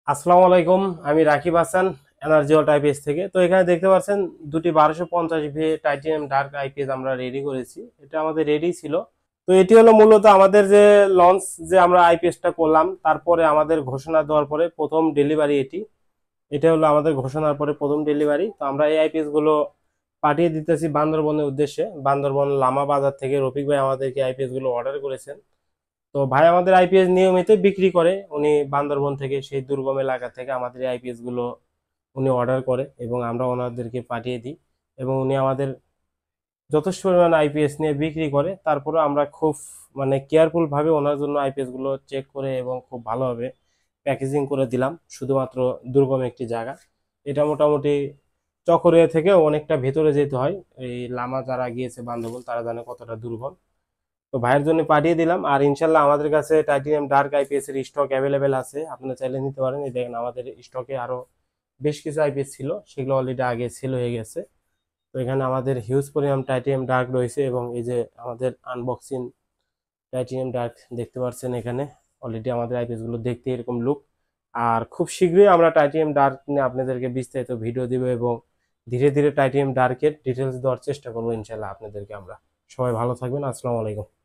আসসালামু আলাইকুম। আমি Rakib Hasan, energy world IPS থেকে। তো এখানে দেখতে পাচ্ছেন দুটি 1250 ভি টাইটেনিয়াম ডার্ক আইপিএস আমরা রেডি করেছি। এটা আমাদের রেডি ছিল। তো এটি হলো মূলত আমাদের যে লঞ্চ, যে আমরা আইপিএসটা করলাম তারপরে আমাদের ঘোষণা দেওয়ার পরে প্রথম ডেলিভারি এটি। এটা হলো আমাদের ঘোষণার পরে প্রথম ডেলিভারি। তো আমরা এই আইপিএস গুলো পাঠিয়ে দিতেছি বান্দরবনের উদ্দেশ্যে। বান্দরবন লামা বাজার থেকে রফিক ভাই আমাদেরকে আইপিএস গুলো অর্ডার করেছেন। তো ভাই আমাদের আইপিএস নিয়মিত বিক্রি করে। উনি বান্দরবন থেকে, সেই দুর্গম এলাকা থেকে আমাদের আইপিএস গুলো উনি অর্ডার করে এবং আমরা ওনাদেরকে পাঠিয়ে দিই। এবং উনি আমাদের যথেষ্ট পরিমাণে আইপিএস নিয়ে বিক্রি করে। তারপরে আমরা খুব কেয়ারফুল ভাবে ওনার জন্য আইপিএস গুলো চেক করে এবং খুব ভালোভাবে প্যাকেজিং করে দিলাম, শুধুমাত্র দুর্গম একটি জায়গা। এটা মোটামুটি চকরিয়া থেকে অনেকটা ভেতরে যেতে হয়। এই লামা যারা গিয়েছে বান্দরবন তারা জানে কতটা দুর্গম। তো ভাইয়ের জন্য পাঠিয়ে দিলাম। আর ইনশাল্লাহ আমাদের কাছে টাইটেনিয়াম ডার্ক আইপিএস এর স্টক অ্যাভেলেবেল আছে, আপনারা চাইলে নিতে পারেন। এই দেখেন আমাদের স্টকে আরো বেশ কিছু আইপিএস ছিল, সেগুলো অলরেডি আগে সেল হয়ে গেছে। তো এখানে আমাদের হিউজ পরিমাণ টাইটেনিয়াম ডার্ক রয়েছে এবং এই যে আমাদের আনবক্সিং টাইটেনিয়াম ডার্ক দেখতে পাচ্ছেন এখানে। অলরেডি আমাদের আইপিএস গুলো দেখতে এরকম লুক। আর খুব শীঘ্রই আমরা টাইটেনিয়াম ডার্ক নিয়ে আপনাদেরকে বিস্তারিত ভিডিও দিব এবং ধীরে ধীরে টাইটেনিয়াম ডার্কের ডিটেলস দেওয়ার চেষ্টা করবো ইনশাল্লাহ আপনাদেরকে আমরা। সবাই ভালো থাকবেন। আসসালামু আলাইকুম।